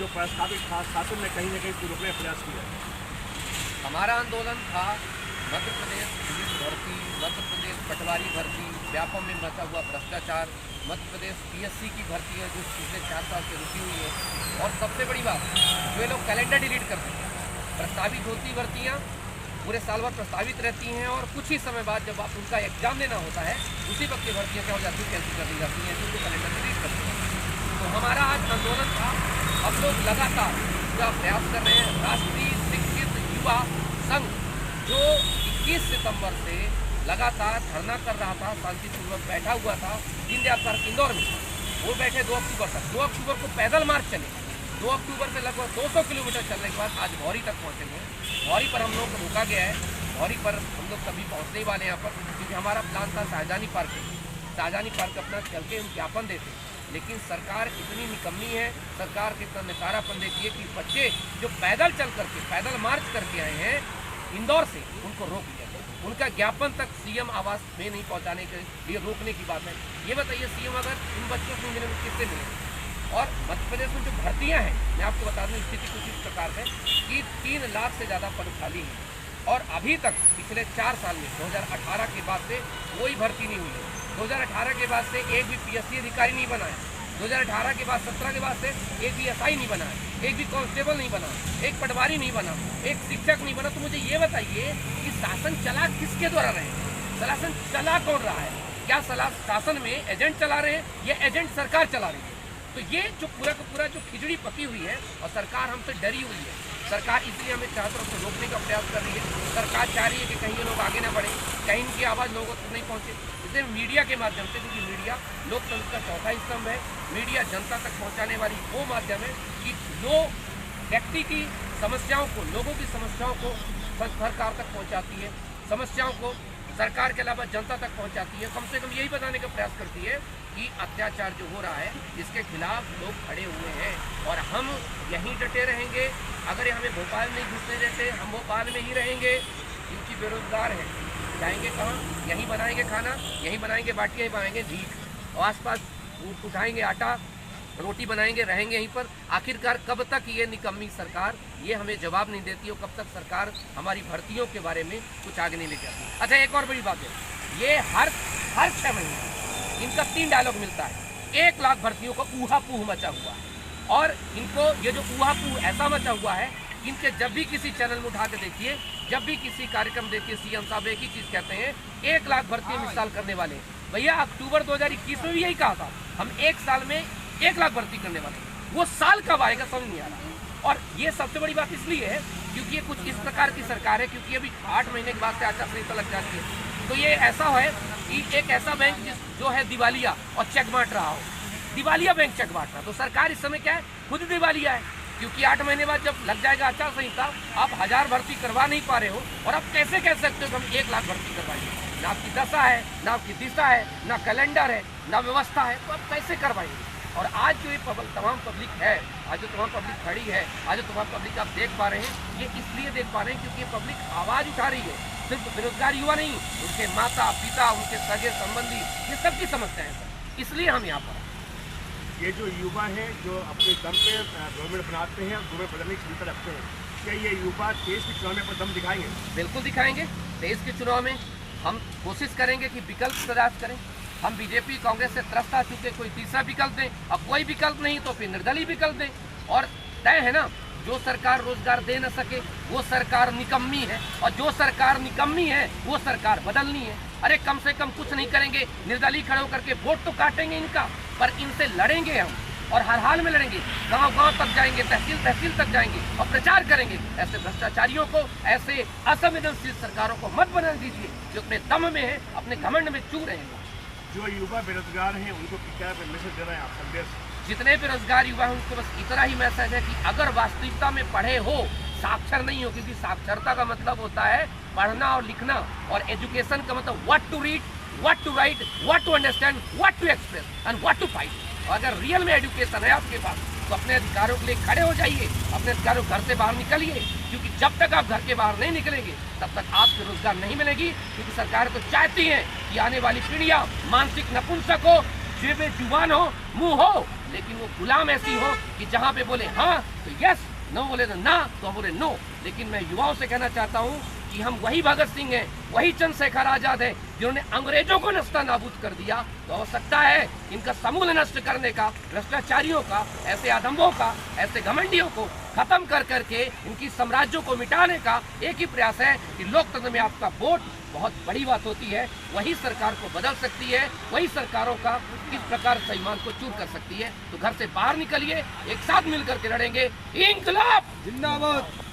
जो प्रस्तावित था शासन ने कहीं न कहीं इसको रोकने का प्रयास किया है? हमारा आंदोलन था मध्य प्रदेश पुलिस भर्ती, मध्य प्रदेश पटवारी भर्ती, व्यापम में मचा हुआ भ्रष्टाचार, मध्य प्रदेश पीएससी की भर्ती है जो पिछले 4 साल से रुकी हुई है। और सबसे बड़ी बात, जो ये लोग कैलेंडर डिलीट करते हैं, प्रस्तावित होती भर्तियाँ पूरे साल भर प्रस्तावित रहती हैं और कुछ ही समय बाद जब आप उनका एग्जाम देना होता है उसी वक्त ये भर्तियाँ क्या हो जाती है, कैंसिल कर दी जाती हैं, क्योंकि कैलेंडर डिलीट करते हैं। तो हमारा आज आंदोलन था, हम लोग लगातार पूरा प्रयास कर रहे हैं। राष्ट्रीय शिक्षित युवा संघ जो 21 सितंबर से लगातार धरना कर रहा था, शांतिपूर्वक बैठा हुआ था दीनदयाल पार्क इंदौर में, वो बैठे 2 अक्टूबर तक। 2 अक्टूबर को पैदल मार्च चले, 2 अक्टूबर से लगभग 200 किलोमीटर चलने के बाद आज भौरी तक पहुँचे हैं। भौरी पर हम लोग को रोका गया है, भौरी पर हम लोग कभी पहुँचने ही वाले हैं यहाँ पर, क्योंकि हमारा प्लान था शाहजहानी पार्क में। शाहजहानी पार्क अपना चल के हम ज्ञापन देते, लेकिन सरकार इतनी निकम्मी है, सरकार के इतना निकारापन देखिए कि बच्चे जो पैदल चल करके, पैदल मार्च करके आए हैं इंदौर से, उनको रोक लिया। उनका ज्ञापन तक सीएम आवास में नहीं पहुंचाने के लिए रोकने की बात है। ये बताइए सीएम अगर इन बच्चों को मिले किससे मिले? और मध्य प्रदेश में जो भर्तियां हैं, मैं आपको बता दूं स्थिति कुछ इस प्रकार है कि 3 लाख से ज़्यादा पद खाली हैं और अभी तक पिछले 4 साल में 2018 के बाद से कोई भर्ती नहीं हुई है। 2018 के बाद से एक भी पीएससी अधिकारी नहीं बना है। 2018 के बाद 17 के बाद से एक भी एसआई नहीं बना है, एक भी कांस्टेबल नहीं बना, एक पटवारी नहीं बना, एक शिक्षक नहीं बना। तो मुझे ये बताइए कि शासन चला किसके द्वारा रहे हैं? शासन चला कौन रहा है? क्या शासन में एजेंट चला रहे हैं या एजेंट सरकार चला रही है? तो ये जो पूरा का पूरा जो खिचड़ी पकी हुई है और सरकार हमसे डरी हुई है। सरकार इसलिए हमें चारों तरफ से रोकने का प्रयास कर रही है। सरकार चाह रही है कि कहीं ये लोग आगे ना बढ़े, कहीं इनकी आवाज़ लोगों तक नहीं पहुँचे। इसलिए मीडिया के माध्यम से, क्योंकि मीडिया लोकतंत्र का चौथा स्तंभ है, मीडिया जनता तक पहुँचाने वाली वो माध्यम है कि जो व्यक्ति की समस्याओं को, लोगों की समस्याओं को सरकार तक पहुँचाती है, समस्याओं को सरकार के अलावा जनता तक पहुंचाती है। कम से कम यही बताने का प्रयास करती है कि अत्याचार जो हो रहा है इसके खिलाफ लोग खड़े हुए हैं और हम यहीं डटे रहेंगे। अगर हमें भोपाल नहीं घुसने देते, हम भोपाल में ही रहेंगे, क्योंकि बेरोजगार हैं। जाएंगे कहाँ? यहीं बनाएंगे खाना, यहीं बनाएंगे बाटियाँ, यहीं बनाएंगे भीख और आसपास उठाएंगे आटा, रोटी बनाएंगे, रहेंगे यहीं पर। आखिरकार कब तक ये निकम्मी सरकार ये हमें जवाब नहीं देती और कब तक सरकार हमारी भर्तियों के बारे में कुछ आगे नहीं ले जाती। अच्छा, एक और बड़ी बात है, ये हर 6 महीने इनका 3 डायलॉग मिलता है। 1 लाख भर्तियों का ऊहा-पूह मचा हुआ है और इनको ये जो ऊहा-पूह ऐसा मचा हुआ है, इनके जब भी किसी चैनल में उठा के देखिए, जब भी किसी कार्यक्रम देखिए, सीएम साहब एक ही चीज़ कहते हैं, 1 लाख भर्ती हम इस साल करने वाले हैं। भैया अक्टूबर 2021 में भी यही कहा था, हम 1 साल में 1 लाख भर्ती करने वाले। वो साल कब आएगा समझ नहीं आ रहा। और ये सबसे बड़ी बात इसलिए है क्योंकि ये कुछ इस प्रकार की सरकार है, क्योंकि अभी 8 महीने के बाद से आचार संहिता लग जाती है। तो ये ऐसा है कि एक ऐसा बैंक जो है दिवालिया और चेक बांट रहा हो, दिवालिया बैंक चेक बांट रहा, तो सरकार इस समय क्या है, खुद दिवालिया है। क्योंकि 8 महीने बाद जब लग जाएगा आचार संहिता, आप 1000 भर्ती करवा नहीं पा रहे हो और आप कैसे कह सकते हो कि हम 1 लाख भर्ती करवाएंगे? ना आपकी दशा है, ना आपकी दिशा है, ना कैलेंडर है, ना व्यवस्था है, तो आप कैसे करवाएंगे? और आज जो ये तमाम पब्लिक है, आज जो तमाम पब्लिक खड़ी है, आज जो तमाम पब्लिक आप देख पा रहे हैं, ये इसलिए देख पा रहे हैं क्योंकि ये पब्लिक आवाज़ उठा रही है। सिर्फ बेरोजगार युवा नहीं, उनके माता पिता, उनके सगे संबंधी, ये सबकी समस्या है सर, इसलिए हम यहाँ पर। ये जो युवा हैं जो अपने दम पे गवर्नमेंट बनाते हैं और गवर्नमेंट बदलने की क्षमता रखते हैं, क्या ये युवा देश के चुनाव में अपना दम दिखाएंगे? बिल्कुल दिखाएंगे। देश के चुनाव में हम कोशिश करेंगे कि विकल्प तलाश करें। हम बीजेपी कांग्रेस से त्रस्त आ चुके, कोई तीसरा विकल्प दें, और कोई विकल्प नहीं तो फिर निर्दलीय विकल्प दें। और तय है ना, जो सरकार रोजगार दे न सके वो सरकार निकम्मी है, और जो सरकार निकम्मी है वो सरकार बदलनी है। अरे कम से कम कुछ नहीं करेंगे, निर्दलीय खड़े होकर के वोट तो काटेंगे इनका, पर इनसे लड़ेंगे हम और हर हाल में लड़ेंगे। गांव-गांव तक जाएंगे, तहसील तक जाएंगे और प्रचार करेंगे। ऐसे भ्रष्टाचारियों को, ऐसे असंवेदनशील सरकारों को मत बना दीजिए जो अपने दम में है, अपने घमंड में चू रहे हैं। जो युवा बेरोजगार हैं उनको क्या मैसेज दे रहे हैं आप संदेश? जितने बेरोजगार युवा हैं उनको बस इतना ही मैसेज है कि अगर वास्तविकता में पढ़े हो, साक्षर नहीं हो, क्योंकि साक्षरता का मतलब होता है पढ़ना और लिखना, और एजुकेशन का मतलब what to read, what to write, what to understand, what to express and what to fight. अगर रियल में एजुकेशन है आपके पास तो अपने अधिकारों के लिए खड़े हो जाइए, अपने अधिकारों घर से बाहर निकलिए, क्योंकि जब तक आप घर के बाहर नहीं निकलेंगे तब तक आपको रोजगार नहीं मिलेगी। क्योंकि सरकार तो चाहती है कि आने वाली पीढ़ियां मानसिक नपुंसक हो, जेबे जुबान हो, मुंह हो, लेकिन वो गुलाम ऐसी हो कि जहाँ पे बोले हाँ तो यस, नो बोले तो ना, तो बोले नो। लेकिन मैं युवाओं से कहना चाहता हूँ कि हम वही भगत सिंह हैं, वही चंद्रशेखर आजाद हैं जिन्होंने अंग्रेजों को नस्ता नाबूद कर दिया। तो हो सकता है इनका समूल नष्ट करने का, भ्रष्टाचारियों का, ऐसे आदम्भों का, ऐसे घमंडियों को खत्म कर करके इनकी साम्राज्यों को मिटाने का एक ही प्रयास है कि लोकतंत्र में आपका वोट बहुत बड़ी बात होती है। वही सरकार को बदल सकती है, वही सरकारों का किस प्रकार सम्मान को चूर कर सकती है। तो घर से बाहर निकलिए, एक साथ मिलकर के लड़ेंगे। इंकलाब जिंदाबाद।